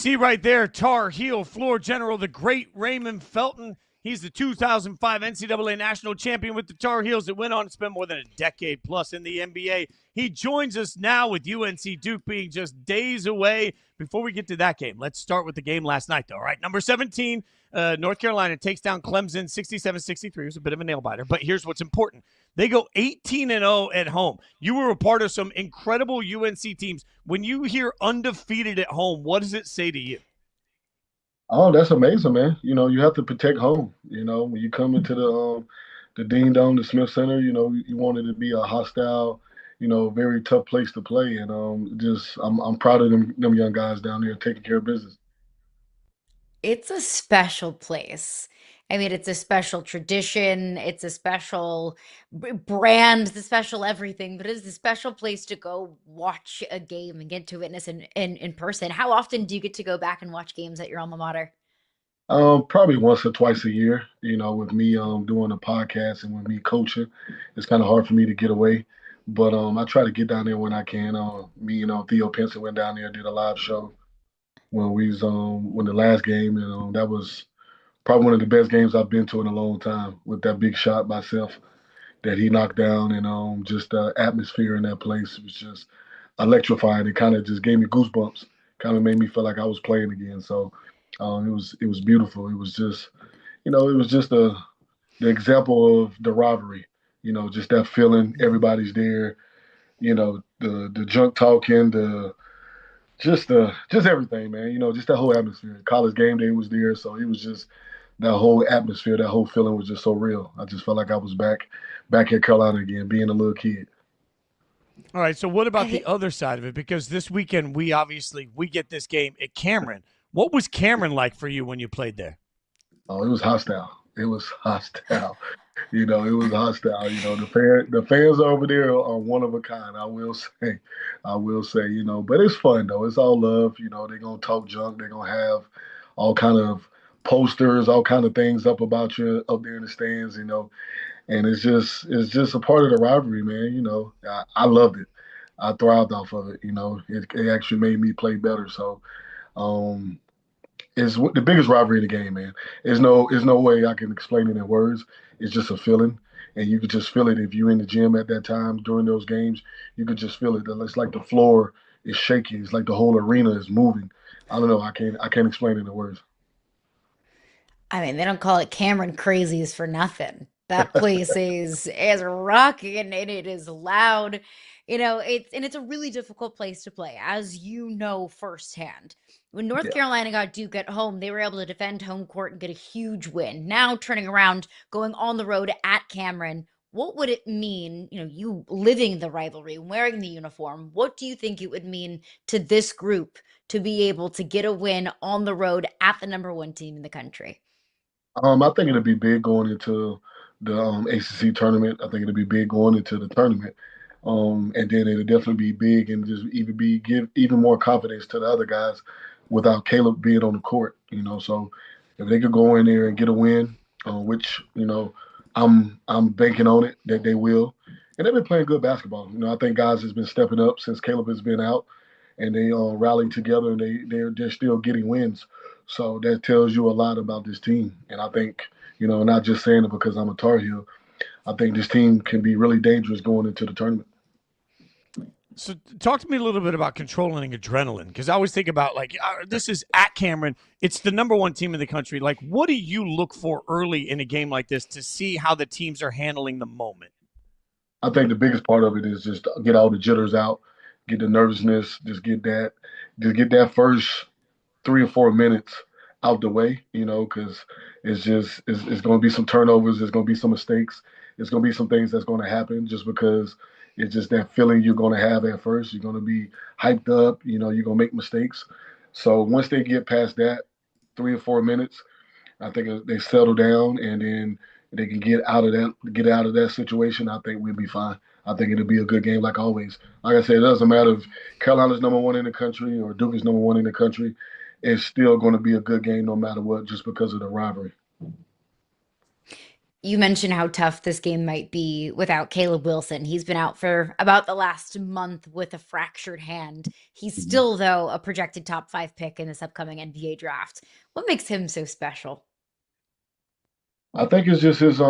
See right there, Tar Heel floor general, the great Raymond Felton. He's the 2005 NCAA national champion with the Tar Heels that went on to spend more than a decade plus in the NBA. He joins us now with UNC-Duke being just days away. Before we get to that game, let's start with the game last night, though. All right, number 17, North Carolina takes down Clemson 67-63. It was a bit of a nail-biter, but here's what's important. They go 18-0 at home. You were a part of some incredible UNC teams. When you hear undefeated at home, what does it say to you? Oh, that's amazing, man. You have to protect home. When you come into the Dean Dome, the Smith Center, you want it to be a hostile, very tough place to play. And just I'm proud of them young guys down there taking care of business. It's a special place. I mean, it's a special tradition. It's a special brand, the special everything, but it's a special place to go watch a game and get to witness in person. How often do you get to go back and watch games at your alma mater? Probably once or twice a year. With me doing a podcast and with me coaching, it's kind of hard for me to get away. But I try to get down there when I can. Me and Theo Pinson went down there, did a live show when the last game, and that was probably one of the best games I've been to in a long time with that big shot myself that he knocked down, and just the atmosphere in that place was just electrifying. It kind of just gave me goosebumps. Kind of made me feel like I was playing again. So it was beautiful. It was just it was just the example of the rivalry. Just that feeling. Everybody's there. The junk talking, just everything, man. Just that whole atmosphere. College game day was there, so it was just that whole atmosphere, that whole feeling was just so real. I just felt like I was back at Carolina again, being a little kid. All right, so what about the I other side of it? Because this weekend we get this game at Cameron. What was Cameron like for you when you played there? Oh, it was hostile. It was hostile. It was hostile. The fans over there are one of a kind. I will say, but it's fun though. It's all love. They're gonna talk junk. They're gonna have all kind of posters, all kind of things up about you up there in the stands. And it's just a part of the rivalry, man. I loved it. I thrived off of it. It actually made me play better. So um, it's the biggest rivalry in the game, man. There's no way I can explain it in words. It's just a feeling, and you could just feel it if you're in the gym at that time during those games. You could just feel it. It's like the floor is shaking. It's like the whole arena is moving. I don't know. I can't explain it in words. I mean, they don't call it Cameron Crazies for nothing. That place is rocking and it is loud. It's a really difficult place to play, as you know firsthand. When North Yeah. Carolina got Duke at home, they were able to defend home court and get a huge win. Now turning around, going on the road at Cameron, what would it mean, you living the rivalry, wearing the uniform? What do you think it would mean to this group to be able to get a win on the road at the number one team in the country? I think it'll be big going into the ACC tournament. I think it'll be big going into the tournament. And then it'll definitely be big and just even give even more confidence to the other guys without Caleb being on the court. So if they could go in there and get a win, which I'm banking on it that they will, and they've been playing good basketball. I think guys has been stepping up since Caleb has been out, and they rallied together and they're still getting wins. So that tells you a lot about this team. And I think not just saying it because I'm a Tar Heel. I think this team can be really dangerous going into the tournament. So talk to me a little bit about controlling adrenaline, because I always think about this is at Cameron. It's the number one team in the country. Like, what do you look for early in a game like this to see how the teams are handling the moment? I think the biggest part of it is just get all the jitters out, get the nervousness, just get that first 3 or 4 minutes out the way, because it's going to be some turnovers, there's going to be some mistakes, it's going to be some things that's going to happen just because it's just that feeling you're going to have at first. You're going to be hyped up, you're going to make mistakes. So once they get past that 3 or 4 minutes, I think they settle down and then they can get out of that situation. I think we'll be fine. I think it'll be a good game like always. Like I said, it doesn't matter if Carolina's number one in the country or Duke is number one in the country. It's still going to be a good game no matter what, just because of the rivalry. You mentioned how tough this game might be without Caleb Wilson. He's been out for about the last month with a fractured hand. He's Mhm. still, though, a projected top 5 pick in this upcoming NBA draft. What makes him so special? I think it's just his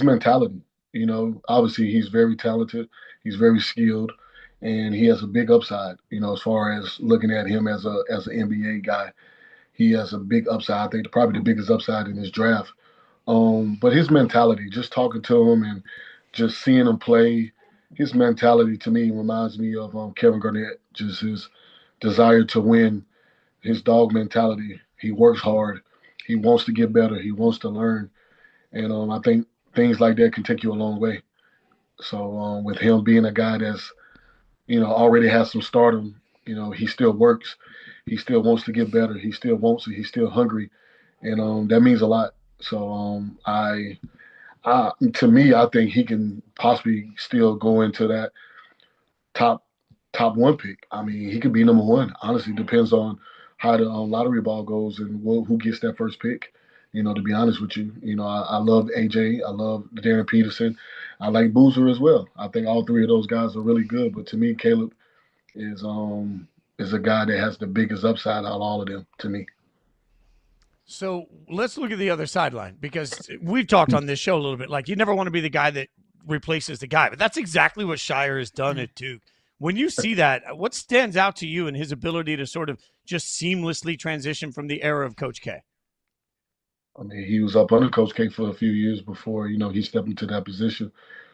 mentality. You know, obviously he's very talented, he's very skilled, and he has a big upside. You know, as far as looking at him as an NBA guy, he has a big upside. I think probably the biggest upside in his draft. But his mentality, just talking to him and just seeing him play, his mentality to me reminds me of Kevin Garnett. Just his desire to win, his dog mentality. He works hard. He wants to get better. He wants to learn, and I think things like that can take you a long way. So with him being a guy that's already has some stardom, he still works. He still wants to get better. He still wants it. He's still hungry, and that means a lot. So to me, I think he can possibly still go into that top top one pick. I mean, he could be number one. Honestly, depends on how the lottery ball goes and who gets that first pick. To be honest with you, I love AJ. I love Darren Peterson. I like Boozer as well. I think all three of those guys are really good. But to me, Caleb is a guy that has the biggest upside out of all of them. To me. So let's look at the other sideline because we've talked on this show a little bit. Like, you never want to be the guy that replaces the guy, but that's exactly what Scheyer has done at Duke. When you see that, what stands out to you in his ability to sort of just seamlessly transition from the era of Coach K? I mean, he was up under Coach K for a few years before he stepped into that position.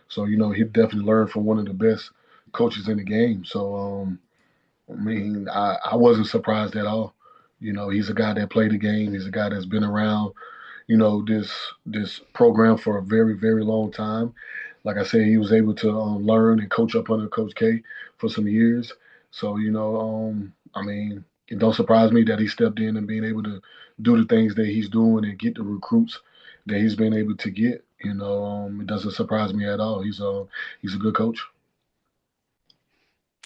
So he definitely learned from one of the best coaches in the game. So I mean, I wasn't surprised at all. He's a guy that played the game. He's a guy that's been around, this program for a very, very long time. Like I said, he was able to learn and coach up under Coach K for some years. So, I mean, it don't surprise me that he stepped in and being able to do the things that he's doing and get the recruits that he's been able to get. It doesn't surprise me at all. He's a good coach.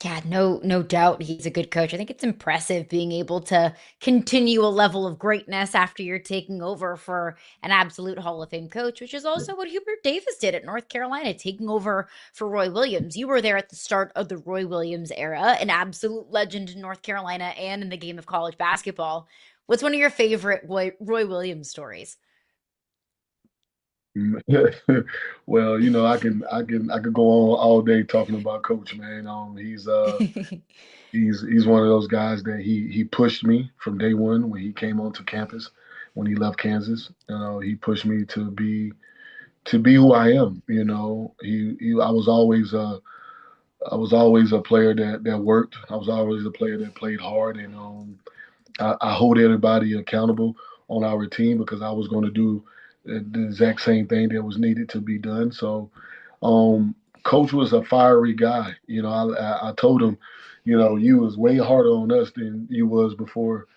Yeah, no doubt he's a good coach. I think it's impressive being able to continue a level of greatness after you're taking over for an absolute Hall of Fame coach, which is also what Hubert Davis did at North Carolina, taking over for Roy Williams. You were there at the start of the Roy Williams era, an absolute legend in North Carolina and in the game of college basketball. What's one of your favorite Roy Williams stories? Well, I could go on all day talking about Coach, man. He's one of those guys that he pushed me from day one when he came onto campus, when he left Kansas. He pushed me to be who I am. I was always a player that worked. I was always a player that played hard, and I hold everybody accountable on our team because I was going to do the exact same thing that was needed to be done. So, um, Coach was a fiery guy. I told him, you was way harder on us than you was before.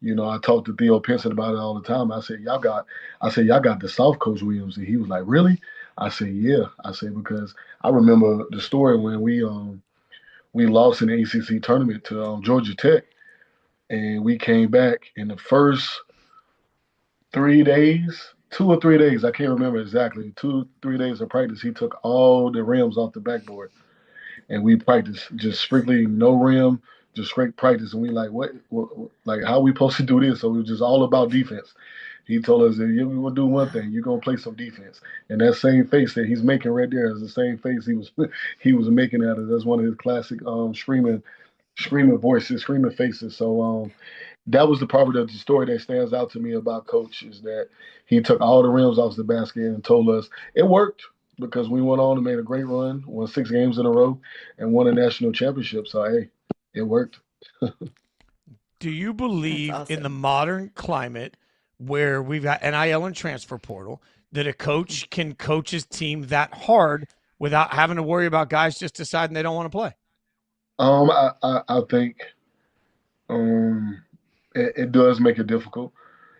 I talked to Theo Pinson about it all the time. I said y'all got the soft Coach Williams, and he was like, really? I said, yeah. I said because I remember the story when we lost in the ACC tournament to Georgia Tech, and we came back in the first 3 days, 2 or 3 days, I can't remember exactly, 2, 3 days of practice, he took all the rims off the backboard. And we practiced just strictly no rim, just straight practice. And we like, like, how we supposed to do this? So it was just all about defense. He told us that you're gonna do one thing, you're gonna play some defense. And that same face that he's making right there is the same face he was he was making at us. That's one of his classic screaming voices, screaming faces. So that was the part of the story that stands out to me about Coach is that he took all the rims off the basket and told us it worked because we went on and made a great run, won 6 games in a row, and won a national championship. So hey, it worked. Do you That's believe in the awesome. modern climate where we've got NIL and transfer portal that a coach can coach his team that hard without having to worry about guys just deciding they don't want to play? I think um, it does make it difficult.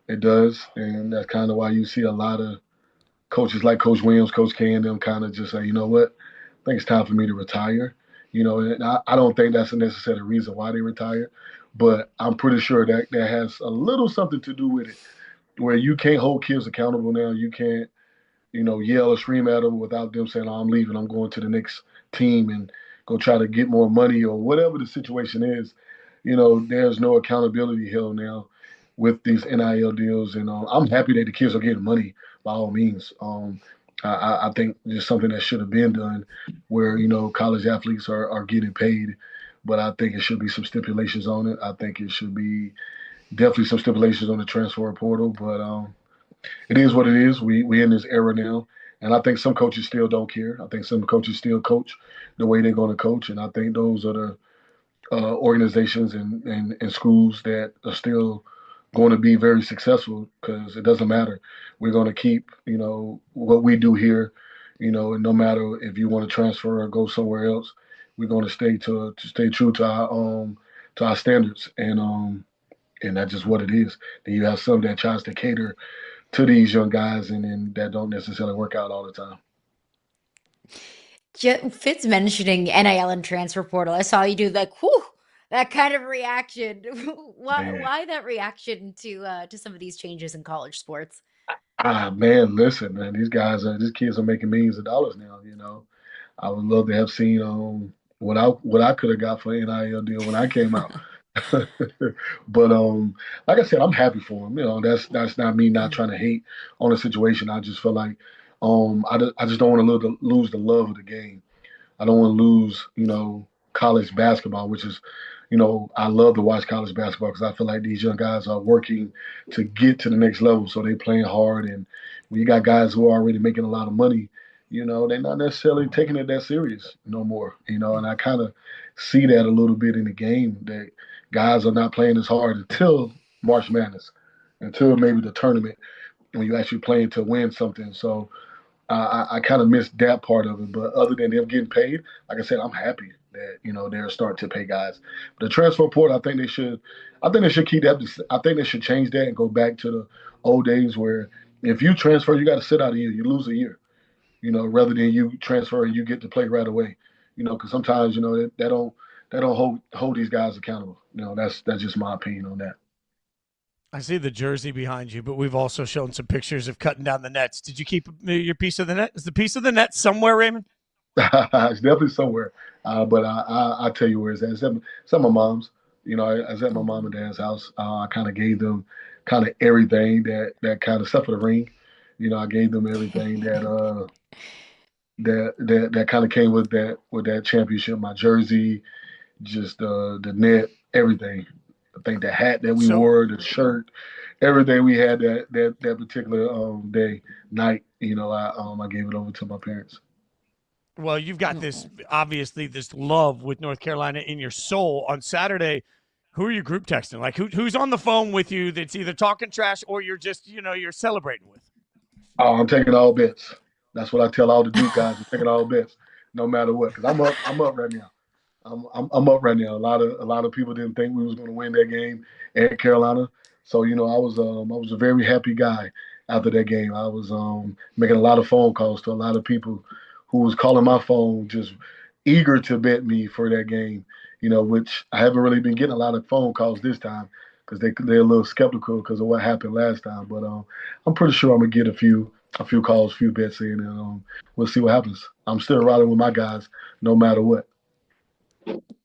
It does, and that's kind of why you see a lot of coaches like Coach Williams, Coach K, and them kind of just say, you know what, I think it's time for me to retire. And I don't think that's a necessary reason why they retire, but I'm pretty sure that that has a little something to do with it, where you can't hold kids accountable now. You can't. yell or scream at them without them saying, "Oh, I'm leaving. I'm going to the next team and go try to get more money," or whatever the situation is. There's no accountability held now with these NIL deals, and I'm happy that the kids are getting money by all means. I think it's something that should have been done, where college athletes are getting paid, but I think it should be some stipulations on it. I think it should be definitely some stipulations on the transfer portal, but it is what it is. We in this era now, and I think some coaches still don't care. I think some coaches still coach the way they're going to coach, and I think those are the organizations and schools that are still going to be very successful, because it doesn't matter. We're going to keep what we do here, and no matter if you want to transfer or go somewhere else, we're going to stay true to our standards, and that's just what it is. Then you have some that tries to cater to these young guys, and then that don't necessarily work out all the time. Fitz mentioning NIL and transfer portal. I saw you do whew, that kind of reaction. why, Man. why that reaction to some of these changes in college sports? Man, listen, man, these kids are making millions of dollars now. I would love to have seen what I could have got for an NIL deal when I came out. But like I said, I'm happy for them. That's not me not trying to hate on the situation. I just feel like I just don't want to lose the love of the game. I don't want to lose, college basketball, which is, I love to watch college basketball because I feel like these young guys are working to get to the next level. So they're playing hard. And when you got guys who are already making a lot of money, they're not necessarily taking it that serious no more, and I kind of see that a little bit in the game, that guys are not playing as hard until March Madness, until maybe the tournament, when you actually playing to win something. So I kind of missed that part of it. But other than them getting paid, like I said, I'm happy that they're starting to pay guys. But the transfer portal, I think they should keep that. I think they should change that and go back to the old days where if you transfer, you got to sit out a year. You lose a year, rather than you transfer and you get to play right away. Because sometimes that don't hold these guys accountable. That's just my opinion on that. I see the jersey behind you, but we've also shown some pictures of cutting down the nets. Did you keep your piece of the net? Is the piece of the net somewhere, Raymond? It's definitely somewhere, but I tell you where it's at. It's at my mom's. I was at my mom and dad's house. I kind of gave them kind of everything that kind of stuff for the ring. I gave them everything that kind of came with that championship. My jersey, just the net, everything. I think the hat that we wore, the shirt, everything we had that particular night. I gave it over to my parents. Well, you've got this love with North Carolina in your soul. On Saturday, who are you group texting? Like who's on the phone with you that's either talking trash or you're just you're celebrating with? Oh, I'm taking all bets. That's what I tell all the Duke guys. I'm taking all bets, no matter what, because I'm up right now. I'm up right now. A lot of people didn't think we was going to win that game at Carolina, so I was a very happy guy after that game. I was making a lot of phone calls to a lot of people who was calling my phone, just eager to bet me for that game. Which I haven't really been getting a lot of phone calls this time because they're a little skeptical because of what happened last time. But I'm pretty sure I'm gonna get a few calls, a few bets in, and we'll see what happens. I'm still riding with my guys, no matter what.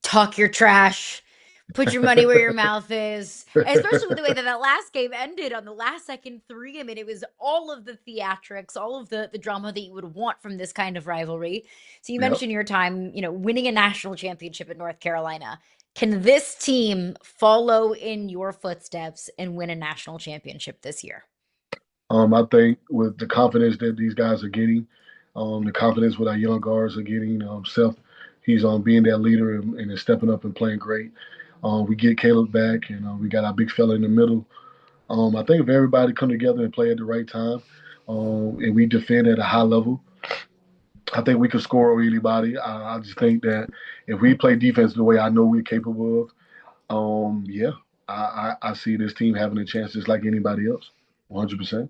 Talk your trash. Put your money where your mouth is. Especially with the way that last game ended on the last second three. I mean, it was all of the theatrics, all of the drama that you would want from this kind of rivalry. So you mentioned your time, winning a national championship at North Carolina. Can this team follow in your footsteps and win a national championship this year? I think with the confidence that these guys are getting, the confidence with our young guards are getting, Seth, he's being that leader and stepping up and playing great. We get Caleb back, and we got our big fella in the middle. I think if everybody come together and play at the right time, and we defend at a high level, I think we can score over anybody. I just think that if we play defense the way I know we're capable of, I see this team having a chance just like anybody else, 100%.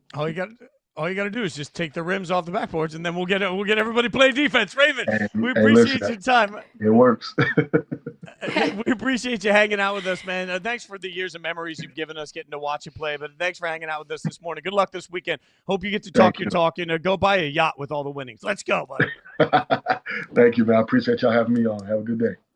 All you got to do is just take the rims off the backboards, and then we'll get everybody play defense. Raymond, we appreciate your time. It works. We appreciate you hanging out with us, man. Thanks for the years of memories you've given us getting to watch you play, but thanks for hanging out with us this morning. Good luck this weekend. Hope you get to talk your talk and go buy a yacht with all the winnings. Let's go, buddy. Thank you, man. I appreciate y'all having me on. Have a good day.